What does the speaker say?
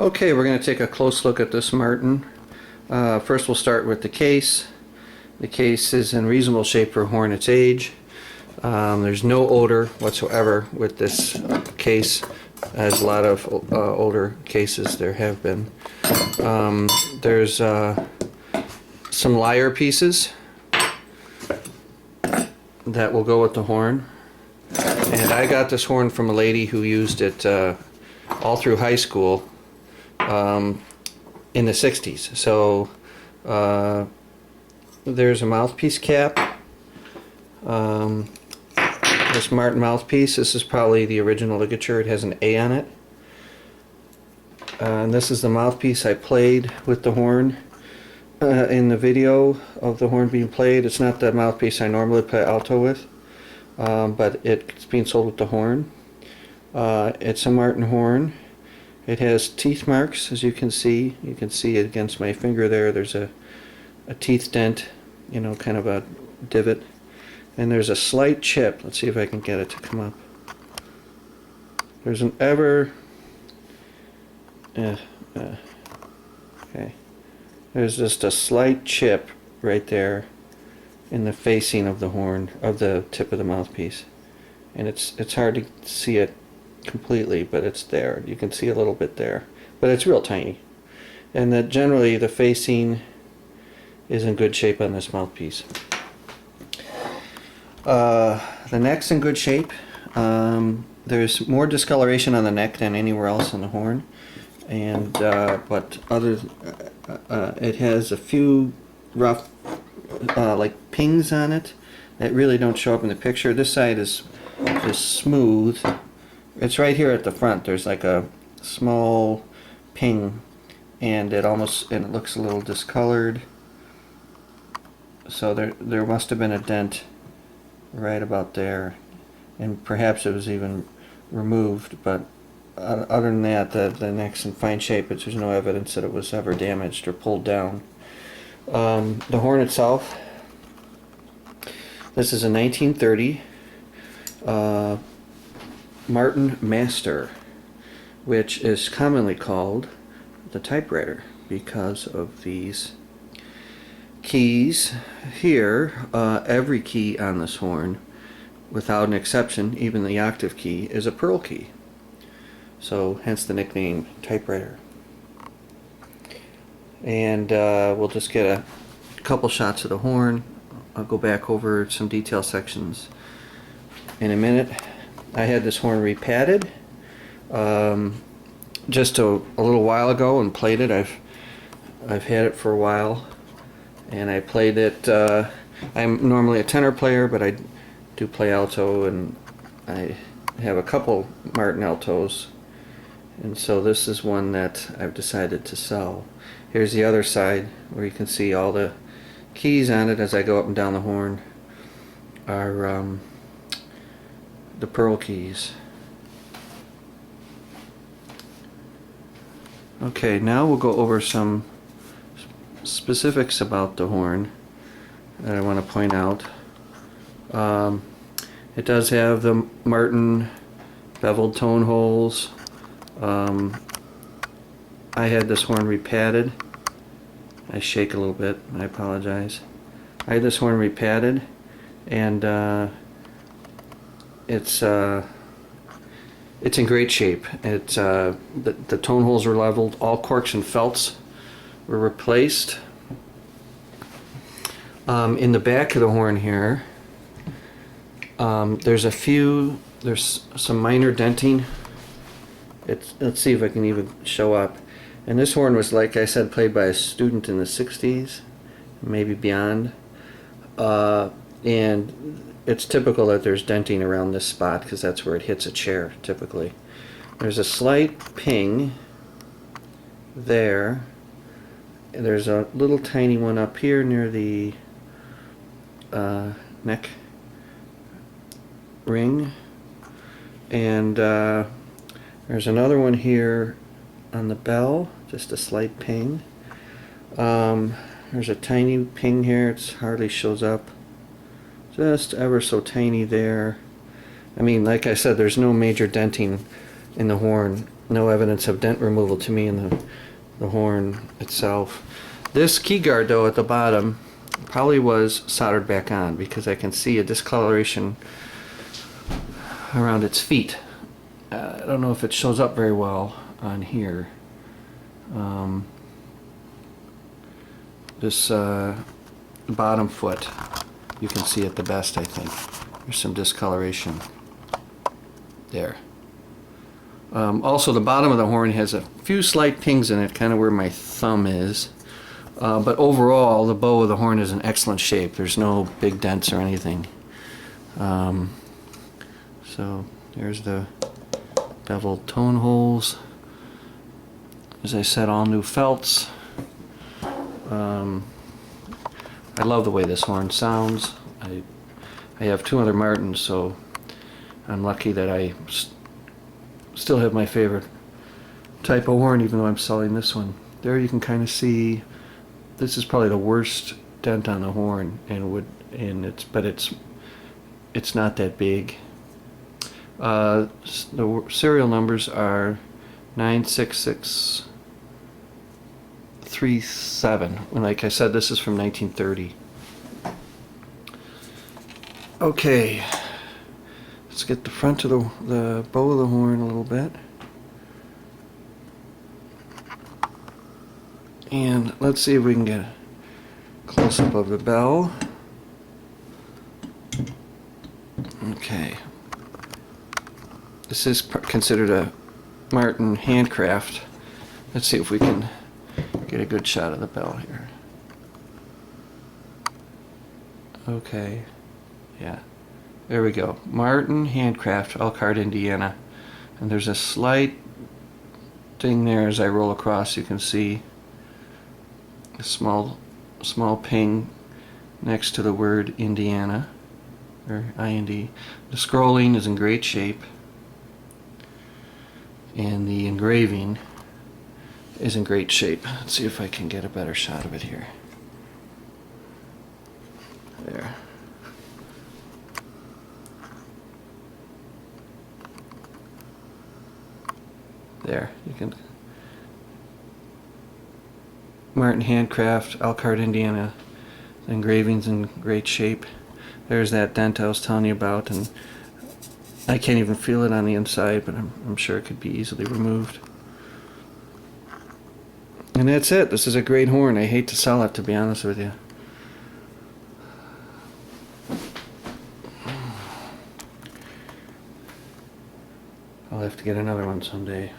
Okay, we're going to take a close look at this Martin. First we'll start with the case. The case is in reasonable shape for hornet's age. There's no odor whatsoever with this case, as a lot of older cases there have been. There's some lyre pieces that will go with the horn. And I got this horn from a lady who used it all through high school in the 60s. So there's a mouthpiece cap. This Martin mouthpiece, this is probably the original ligature. It has an A on it. And this is the mouthpiece I played with the horn in the video of the horn being played. It's not the mouthpiece I normally play alto with, but it's being sold with the horn. It's a Martin horn. It has teeth marks, as you can see. You can see it against my finger there. There's a teeth dent, you know, kind of a divot. And there's a slight chip. Let's see if I can get it to come up. There's an okay. There's just a slight chip right there in the facing of the horn, of the tip of the mouthpiece. And it's hard to see it completely, but it's there. You can see a little bit there, but it's real tiny. And that generally the facing is in good shape on this mouthpiece. The neck's in good shape. There's more discoloration on the neck than anywhere else on the horn, and but it has a few rough like pings on it that really don't show up in the picture. This side is smooth. It's right here at the front. There's like a small ping, and it looks a little discolored. So there must have been a dent right about there, and perhaps it was even removed, but other than that, the neck's in fine shape. There's no evidence that it was ever damaged or pulled down. The horn itself, this is a 1930 Martin Master, which is commonly called the Typewriter because of these keys here. Every key on this horn, without an exception, even the octave key, is a pearl key. So hence the nickname Typewriter. And we'll just get a couple shots of the horn. I'll go back over some detail sections in a minute. I had this horn repadded just a little while ago and played it. I've had it for a while, and I played it. I'm normally a tenor player, but I do play alto, and I have a couple Martin altos, and so this is one that I've decided to sell. Here's the other side where you can see all the keys on it as I go up and down the horn are the pearl keys. Okay, now we'll go over some specifics about the horn that I want to point out. It does have the Martin beveled tone holes. I had this horn repadded. I shake a little bit, I apologize. I had this horn repadded, and it's in great shape. The tone holes are leveled. All corks and felts were replaced. In the back of the horn here, there's some minor denting. Let's see if I can even show up. And this horn was, like I said, played by a student in the 60s, maybe beyond. And it's typical that there's denting around this spot because that's where it hits a chair typically. There's a slight ping there. And there's a little tiny one up here near the neck ring, and there's another one here on the bell, just a slight ping. There's a tiny ping here. It hardly shows up, just ever so tiny there. I mean, like I said, there's no major denting in the horn no evidence of dent removal to me in the horn itself. This key guard though at the bottom probably was soldered back on, because I can see a discoloration around its feet. I don't know if it shows up very well on here. This bottom foot, you can see it the best, I think. There's some discoloration there. Also, the bottom of the horn has a few slight pings in it, kind of where my thumb is. But overall, the bow of the horn is in excellent shape. There's no big dents or anything. So there's the beveled tone holes. As I said, all new felts. I love the way this horn sounds. I have 2 other Martins, so I'm lucky that I still have my favorite type of horn, even though I'm selling this one. There you can kind of see this is probably the worst dent on the horn, but it's not that big. The serial numbers are 96637. And like I said, this is from 1930. Okay, let's get the front of the bow of the horn a little bit. And let's see if we can get a close-up of the bell. Okay. This is considered a Martin handcraft. Let's see if we can get a good shot of the bell here. Okay. Yeah. There we go. Martin handcraft, Elkhart, Indiana. And there's a slight thing there as I roll across. You can see a small ping next to the word Indiana, or IND. The scrolling is in great shape, and the engraving is in great shape. Let's see if I can get a better shot of it here. There. There, you can. Martin handcraft, Elkhart, Indiana. The engraving's in great shape. There's that dent I was telling you about, and I can't even feel it on the inside, but I'm sure it could be easily removed. And that's it. This is a great horn. I hate to sell it, to be honest with you. I'll have to get another one someday.